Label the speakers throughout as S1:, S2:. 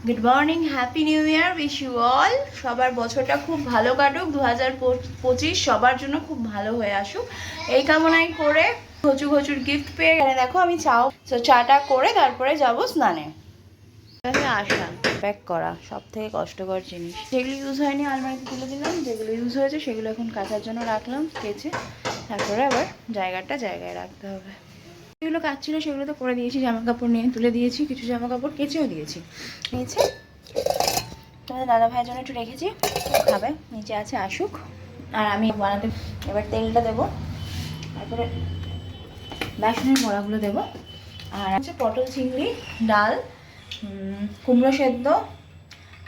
S1: Good morning, happy new year, wish you all. সবার বছরটা খুব ভালো কাটুক, 2025 সবার জন্য খুব ভালো হয়ে আসুক এই কামনাই করে ঘচু ঘচুর গিফট পেয়ে গেলে। দেখো আমি চাটা করে তারপরে যাব স্নানে। আসা প্যাক করা সব থেকে কষ্টকর জিনিস, যেগুলো ইউজ হয়নি আলমারিতে তুলে দিলাম, যেগুলো ইউজ হয়েছে সেগুলো এখন কাচার জন্য রাখলাম কেচে, তারপরে আবার জায়গায় রাখতে হবে। যেগুলো কাজ ছিল সেগুলো তো করে দিয়েছি, জামা কাপড় নিয়ে তুলে দিয়েছি, কিছু জামা কাপড় কেচেও দিয়েছি। নিচে তোমাদের দাদা ভাইয়ের জন্য একটু রেখেছি, খাবে, নিচে আছে আসুক। আর আমি বানাতে এবার তেলটা দেবো, তারপরে বেসনের বড়াগুলো দেবো। আর আছে পটল চিংড়ি, ডাল, কুমড়ো সেদ্ধ,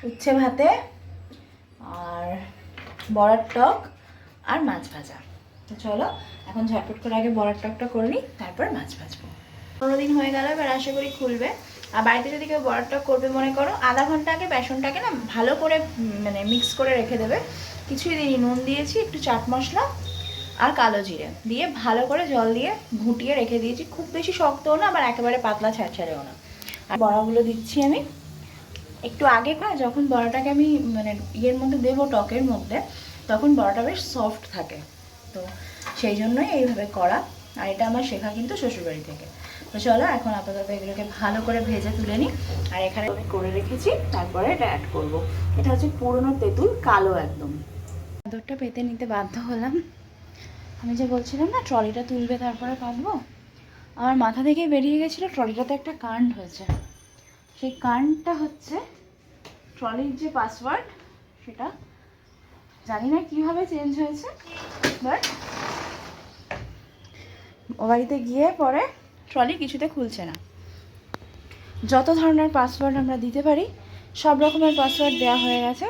S1: উচ্ছে ভাতে, আর বড়ার টক, আর মাছ ভাজা। তো চলো এখন ঝটপট করে আগে বড়ার টকটা করে নিই, তারপর মাছ ভাজবো। 15 দিন হয়ে গেল, এবার আশা করি খুলবে। আর বাড়িতে যদি কেউ বড়ার টক করবে মনে করো, আধা ঘন্টা আগে বেসনটাকে না ভালো করে মানে মিক্স করে রেখে দেবে। কিছুই দিইনি, নুন দিয়েছি, একটু চাট মশলা আর কালো জিরে দিয়ে ভালো করে জল দিয়ে ঘুটিয়ে রেখে দিয়েছি। খুব বেশি শক্তও না, আবার একেবারে পাতলা ছ্যাঁচড়েও না। আর বড়াগুলো দিচ্ছি আমি একটু আগে, যখন বড়াটাকে আমি মানে ইয়ের মধ্যে দেবো টকের মধ্যে, তখন বড়াটা বেশ সফট থাকে, তো সেই জন্যই এইভাবে করা। আর এটা আমার শেখা কিন্তু শ্বশুরবাড়ি থেকে। তো চলো এখন আপাতত এগুলোকে ভালো করে ভেজে তুলে নিই। আর এখানে আমি করে রেখেছি, তারপরে এটা অ্যাড করবো। এটা হচ্ছে পুরনো তেঁতুল, কালো একদম। চাদরটা পেতে নিতে বাধ্য হলাম। আমি যে বলছিলাম না ট্রলিটা তুলবে তারপরে পাতবো, আমার মাথা থেকেই বেরিয়ে গেছিলো ট্রলিটাতে একটা কারেন্ট হয়েছে। সেই কারেন্টটা হচ্ছে ট্রলির যে পাসওয়ার্ড, সেটা জানি না কীভাবে চেঞ্জ হয়েছে, বাট ও বাড়িতে গিয়ে পরে ট্রলি কিছুতে খুলছে না। যত ধরনের পাসওয়ার্ড আমরা দিতে পারি সব রকমের পাসওয়ার্ড দেওয়া হয়ে গেছে,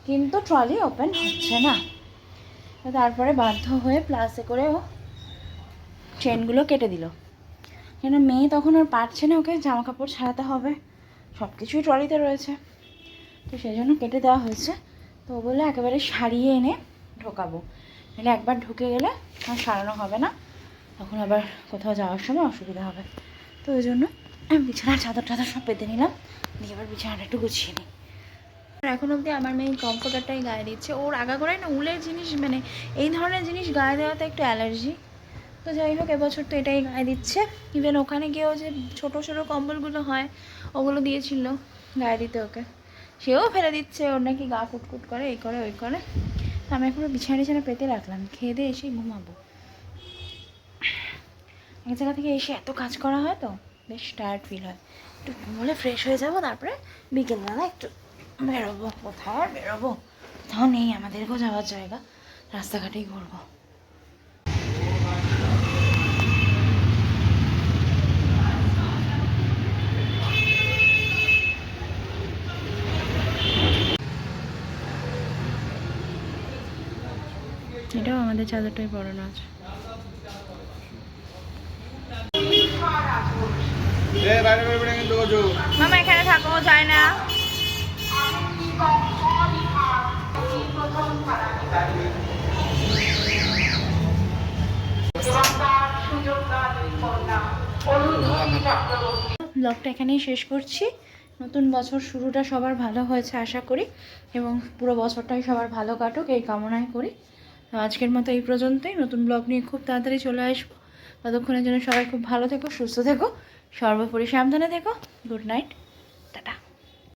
S1: কিন্তু ট্রলি ওপেন হচ্ছে না। তারপরে বাধ্য হয়ে প্লাসে করে ও চেনগুলো কেটে দিল, কেন মেয়ে তখন আর পারছে না, ওকে জামা কাপড় ছাড়াতে হবে, সব কিছুই ট্রলিতে রয়েছে, তো সেই জন্য কেটে দেওয়া হয়েছে। তো ও বললে একেবারে সারিয়ে এনে ঢোকাবো, নাহলে একবার ঢুকে গেলে আর সারানো হবে না, তখন আবার কোথাও যাওয়ার সময় অসুবিধা হবে। তো ওই জন্য আমি বিছানার চাদর টাদর সব পেতে নিলাম, দিয়ে এবার বিছানাটা একটু গুছিয়ে নিই। এখন অবধি আমার মেয়ে কমফোর্টারটাই গায়ে দিচ্ছে। ওর আগাগোড়াই না উলের জিনিস, মানে এই ধরনের জিনিস গায়ে দেওয়াতে একটু অ্যালার্জি, তো যাই হোক এবছর তো এটাই গায়ে দিচ্ছে। ইভেন ওখানে গিয়েও যে ছোটো ছোটো কম্বলগুলো হয় ওগুলো দিয়েছিল গায়ে দিতে ওকে, সেও ফেলে দিচ্ছে, ওর নাকি গা কুটকুট করে, এই করে ওই করে। আমি এখনও বিছানা পেতে রাখলাম, খেয়ে দিয়ে এসেই ঘুমাবো। এক জায়গা থেকে এসে এত কাজ করা হয় তো বেশ টায়ার্ড ফিল হয়, একটু ঘুমলে ফ্রেশ হয়ে যাবো, তারপরে বিকেলবেলা একটু বেরোবো। কোথায় আর বেরোবো, কোথাও নেই আমাদেরকেও যাওয়ার জায়গা, রাস্তাঘাটেই ঘুরবো। এটাও আমাদের চাদরটাই পরানো আছে। মামা এখানে থাকো, যায় না। ব্লগটা এখানেই শেষ করছি। নতুন বছর শুরুটা সবার ভালো হয়েছে আশা করি, এবং পুরো বছরটাই সবার ভালো কাটুক এই কামনাই করি। তো আজকের মতো এই পর্যন্তই, নতুন ব্লগ নিয়ে খুব তাড়াতাড়ি চলে আসবো। ততক্ষণের জন্য সবাই খুব ভালো থেকো, সুস্থ থেকো, সর্বোপরি সাবধানে থেকো। Good night.